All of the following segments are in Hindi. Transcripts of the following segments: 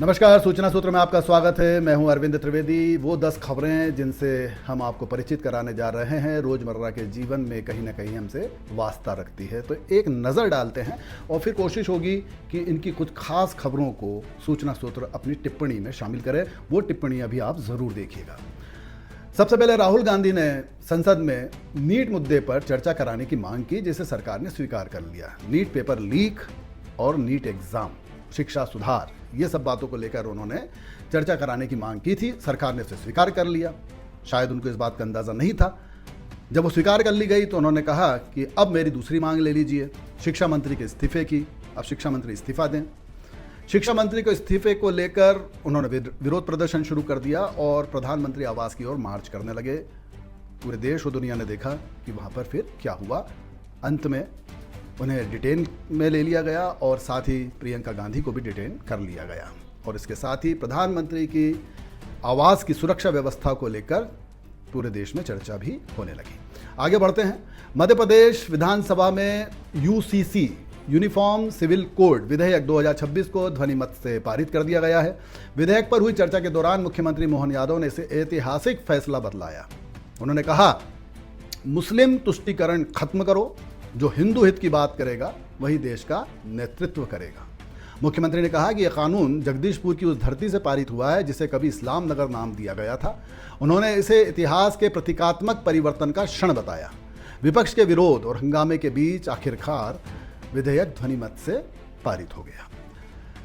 नमस्कार, सूचना सूत्र में आपका स्वागत है। मैं हूं अरविंद त्रिवेदी। वो 10 खबरें जिनसे हम आपको परिचित कराने जा रहे हैं, रोज़मर्रा के जीवन में कहीं ना कहीं हमसे वास्ता रखती है। तो एक नज़र डालते हैं और फिर कोशिश होगी कि इनकी कुछ खास खबरों को सूचना सूत्र अपनी टिप्पणी में शामिल करे। वो टिप्पणियाँ भी आप ज़रूर देखिएगा। सबसे पहले राहुल गांधी ने संसद में नीट मुद्दे पर चर्चा कराने की मांग की, जिसे सरकार ने स्वीकार कर लिया। नीट पेपर लीक और नीट एग्ज़ाम, शिक्षा सुधार, ये सब बातों को लेकर उन्होंने चर्चा कराने की मांग की थी। सरकार ने उसे स्वीकार कर लिया। शायद उनको इस बात का अंदाज़ा नहीं था। जब वो स्वीकार कर ली गई तो उन्होंने कहा कि अब मेरी दूसरी मांग ले लीजिए, शिक्षा मंत्री के इस्तीफे की। अब शिक्षा मंत्री इस्तीफा दें। शिक्षा मंत्री को इस्तीफे को लेकर उन्होंने विरोध प्रदर्शन शुरू कर दिया और प्रधानमंत्री आवास की ओर मार्च करने लगे। पूरे देश और दुनिया ने देखा कि वहाँ पर फिर क्या हुआ। अंत में उन्हें डिटेन में ले लिया गया और साथ ही प्रियंका गांधी को भी डिटेन कर लिया गया। और इसके साथ ही प्रधानमंत्री की आवास की सुरक्षा व्यवस्था को लेकर पूरे देश में चर्चा भी होने लगी। आगे बढ़ते हैं। मध्य प्रदेश विधानसभा में यूसीसी, यूनिफॉर्म सिविल कोड विधेयक 2026 को ध्वनिमत से पारित कर दिया गया है। विधेयक पर हुई चर्चा के दौरान मुख्यमंत्री मोहन यादव ने इसे ऐतिहासिक फैसला बतलाया। उन्होंने कहा, मुस्लिम तुष्टीकरण खत्म करो, जो हिंदू हित की बात करेगा वही देश का नेतृत्व करेगा। मुख्यमंत्री ने कहा कि यह कानून जगदीशपुर की उस धरती से पारित हुआ है जिसे कभी इस्लाम नगर नाम दिया गया था। उन्होंने इसे इतिहास के प्रतीकात्मक परिवर्तन का क्षण बताया। विपक्ष के विरोध और हंगामे के बीच आखिरकार विधेयक ध्वनिमत से पारित हो गया।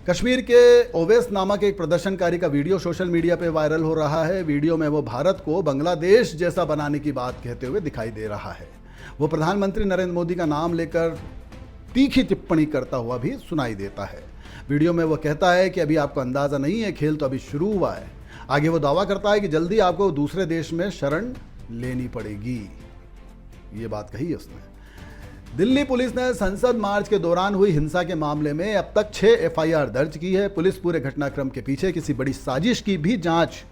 कश्मीर के ओवैस नामक एक प्रदर्शनकारी का वीडियो सोशल मीडिया पर वायरल हो रहा है। वीडियो में वो भारत को बांग्लादेश जैसा बनाने की बात कहते हुए दिखाई दे रहा है। वो प्रधानमंत्री नरेंद्र मोदी का नाम लेकर तीखी टिप्पणी करता हुआ भी सुनाई देता है। वीडियो में वो कहता है कि अभी आपको अंदाज़ा नहीं है, खेल तो अभी शुरू हुआ है। आगे वो दावा करता है कि जल्दी आपको दूसरे देश में शरण लेनी पड़ेगी। ये बात कही है उसने। दिल्ली पुलिस ने संसद मार्च के दौरान हुई हिंसा के मामले में अब तक 6 एफआईआर दर्ज की है। पुलिस पूरे घटनाक्रम के पीछे किसी बड़ी साजिश की भी जांच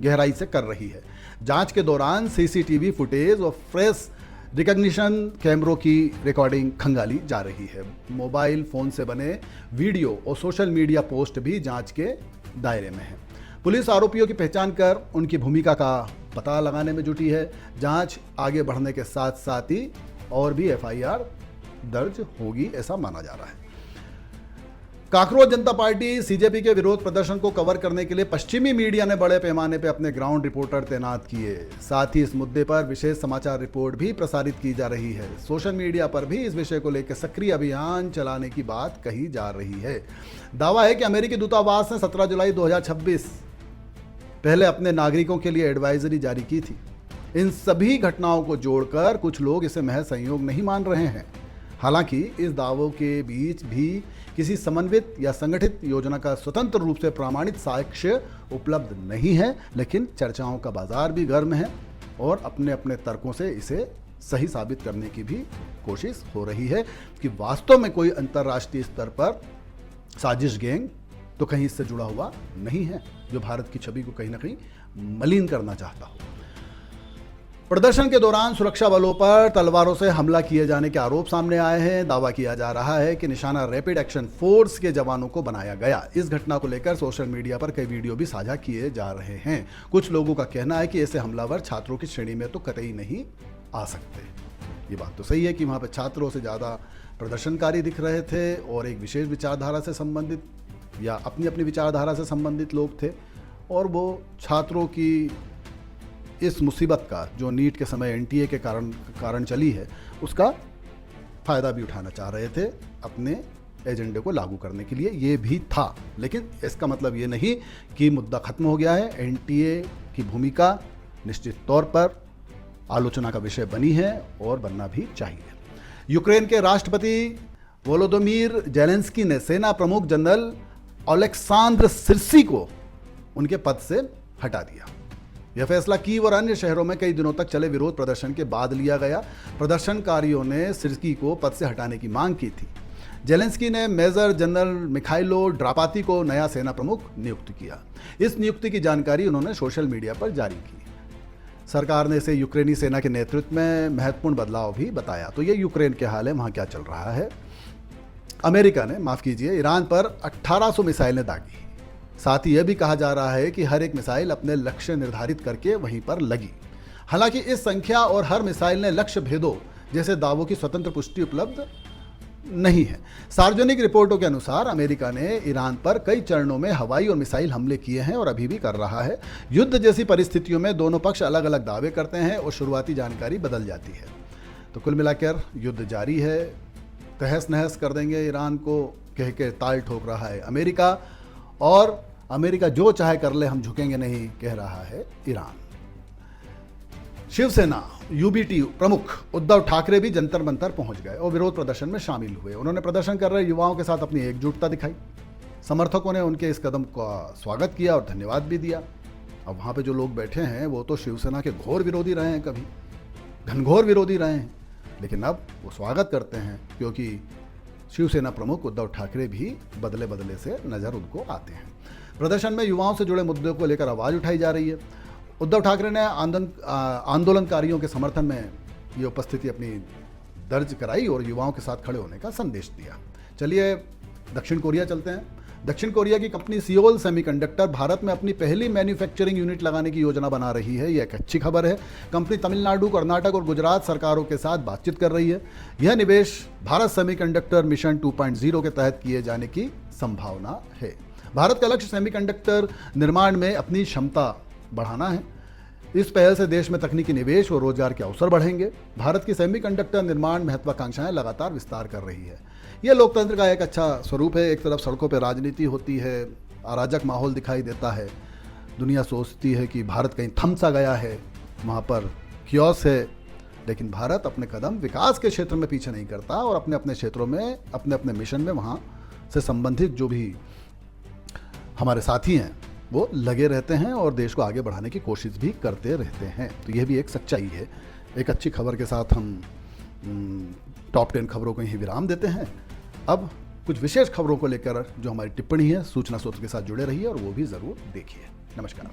गहराई से कर रही है। जांच के दौरान सीसीटीवी फुटेज और फेस रिकॉग्निशन कैमरों की रिकॉर्डिंग खंगाली जा रही है। मोबाइल फ़ोन से बने वीडियो और सोशल मीडिया पोस्ट भी जांच के दायरे में है। पुलिस आरोपियों की पहचान कर उनकी भूमिका का पता लगाने में जुटी है। जांच आगे बढ़ने के साथ साथ ही और भी एफआईआर दर्ज होगी, ऐसा माना जा रहा है। काकरोच जनता पार्टी सीजेपी के विरोध प्रदर्शन को कवर करने के लिए पश्चिमी मीडिया ने बड़े पैमाने पर अपने ग्राउंड रिपोर्टर तैनात किए। साथ ही इस मुद्दे पर विशेष समाचार रिपोर्ट भी प्रसारित की जा रही है। सोशल मीडिया पर भी इस विषय को लेकर सक्रिय अभियान चलाने की बात कही जा रही है। दावा है कि अमेरिकी दूतावास ने 17 जुलाई 2026 पहले अपने नागरिकों के लिए एडवाइजरी जारी की थी। इन सभी घटनाओं को जोड़कर कुछ लोग इसे महज संयोग नहीं मान रहे हैं। हालांकि इस दावों के बीच भी किसी समन्वित या संगठित योजना का स्वतंत्र रूप से प्रमाणित साक्ष्य उपलब्ध नहीं है, लेकिन चर्चाओं का बाजार भी गर्म है और अपने अपने तर्कों से इसे सही साबित करने की भी कोशिश हो रही है कि वास्तव में कोई अंतर्राष्ट्रीय स्तर पर साजिश गैंग तो कहीं इससे जुड़ा हुआ नहीं है, जो भारत की छवि को कहीं ना कहीं मलिन करना चाहता हो। प्रदर्शन के दौरान सुरक्षा बलों पर तलवारों से हमला किए जाने के आरोप सामने आए हैं। दावा किया जा रहा है कि निशाना रैपिड एक्शन फोर्स के जवानों को बनाया गया। इस घटना को लेकर सोशल मीडिया पर कई वीडियो भी साझा किए जा रहे हैं। कुछ लोगों का कहना है कि ऐसे हमलावर छात्रों की श्रेणी में तो कतई नहीं आ सकते। ये बात तो सही है कि वहाँ पर छात्रों से ज़्यादा प्रदर्शनकारी दिख रहे थे और एक विशेष विचारधारा से संबंधित या अपनी अपनी विचारधारा से संबंधित लोग थे, और वो छात्रों की इस मुसीबत का, जो नीट के समय एनटीए के कारण चली है, उसका फ़ायदा भी उठाना चाह रहे थे अपने एजेंडे को लागू करने के लिए। ये भी था, लेकिन इसका मतलब ये नहीं कि मुद्दा खत्म हो गया है। एनटीए की भूमिका निश्चित तौर पर आलोचना का विषय बनी है और बनना भी चाहिए। यूक्रेन के राष्ट्रपति वोलोदिमीर जेलेंस्की ने सेना प्रमुख जनरल ओलेक्सांद्र सिर्सी को उनके पद से हटा दिया। यह फैसला कीव और अन्य शहरों में कई दिनों तक चले विरोध प्रदर्शन के बाद लिया गया। प्रदर्शनकारियों ने सिर्स्की को पद से हटाने की मांग की थी। जेलेंस्की ने मेजर जनरल मिखाइलो ड्रापाती को नया सेना प्रमुख नियुक्त किया। इस नियुक्ति की जानकारी उन्होंने सोशल मीडिया पर जारी की। सरकार ने इसे यूक्रेनी सेना के नेतृत्व में महत्वपूर्ण बदलाव भी बताया। तो ये यूक्रेन के हाल है, वहाँ क्या चल रहा है। अमेरिका ने, माफ़ कीजिए, ईरान पर 1800 मिसाइलें दागी। साथ ही यह भी कहा जा रहा है कि हर एक मिसाइल अपने लक्ष्य निर्धारित करके वहीं पर लगी। हालांकि इस संख्या और हर मिसाइल ने लक्ष्य भेदों जैसे दावों की स्वतंत्र पुष्टि उपलब्ध नहीं है। सार्वजनिक रिपोर्टों के अनुसार अमेरिका ने ईरान पर कई चरणों में हवाई और मिसाइल हमले किए हैं और अभी भी कर रहा है। युद्ध जैसी परिस्थितियों में दोनों पक्ष अलग अलग दावे करते हैं और शुरुआती जानकारी बदल जाती है। तो कुल मिलाकर युद्ध जारी है। तहस नहस कर देंगे ईरान को कह के ताल ठोक रहा है अमेरिका, और अमेरिका जो चाहे कर ले, हम झुकेंगे नहीं, कह रहा है ईरान। शिवसेना यूबीटी प्रमुख उद्धव ठाकरे भी जंतर मंतर पहुंच गए और विरोध प्रदर्शन में शामिल हुए। उन्होंने प्रदर्शन कर रहे युवाओं के साथ अपनी एकजुटता दिखाई। समर्थकों ने उनके इस कदम का स्वागत किया और धन्यवाद भी दिया। अब वहां पे जो लोग बैठे हैं वो तो शिवसेना के घोर विरोधी रहे हैं, कभी घनघोर विरोधी रहे हैं, लेकिन अब वो स्वागत करते हैं क्योंकि शिवसेना प्रमुख उद्धव ठाकरे भी बदले बदले से नजर उनको आते हैं। प्रदर्शन में युवाओं से जुड़े मुद्दों को लेकर आवाज उठाई जा रही है। उद्धव ठाकरे ने आंदोलनकारियों के समर्थन में ये उपस्थिति अपनी दर्ज कराई और युवाओं के साथ खड़े होने का संदेश दिया। चलिए दक्षिण कोरिया चलते हैं। दक्षिण कोरिया की कंपनी सियोल सेमीकंडक्टर भारत में अपनी पहली मैन्युफैक्चरिंग यूनिट लगाने की योजना बना रही है। यह एक अच्छी खबर है। कंपनी तमिलनाडु, कर्नाटक और गुजरात सरकारों के साथ बातचीत कर रही है। यह निवेश भारत सेमीकंडक्टर मिशन 2.0 के तहत किए जाने की संभावना है। भारत का लक्ष्य सेमीकंडक्टर निर्माण में अपनी क्षमता बढ़ाना है। इस पहल से देश में तकनीकी निवेश और रोजगार के अवसर बढ़ेंगे। भारत की सेमीकंडक्टर निर्माण महत्वाकांक्षाएं लगातार विस्तार कर रही है। यह लोकतंत्र का एक अच्छा स्वरूप है। एक तरफ सड़कों पर राजनीति होती है, अराजक माहौल दिखाई देता है, दुनिया सोचती है कि भारत कहीं थम सा गया है, वहाँ पर कियोस है, लेकिन भारत अपने कदम विकास के क्षेत्र में पीछे नहीं करता और अपने अपने क्षेत्रों में, अपने अपने मिशन में वहाँ से संबंधित जो भी हमारे साथी हैं वो लगे रहते हैं और देश को आगे बढ़ाने की कोशिश भी करते रहते हैं। तो यह भी एक सच्चाई है। एक अच्छी खबर के साथ हम टॉप 10 खबरों को यहीं विराम देते हैं। अब कुछ विशेष खबरों को लेकर जो हमारी टिप्पणी है सूचना स्रोत के साथ जुड़े रहिए और वो भी ज़रूर देखिए। नमस्कार।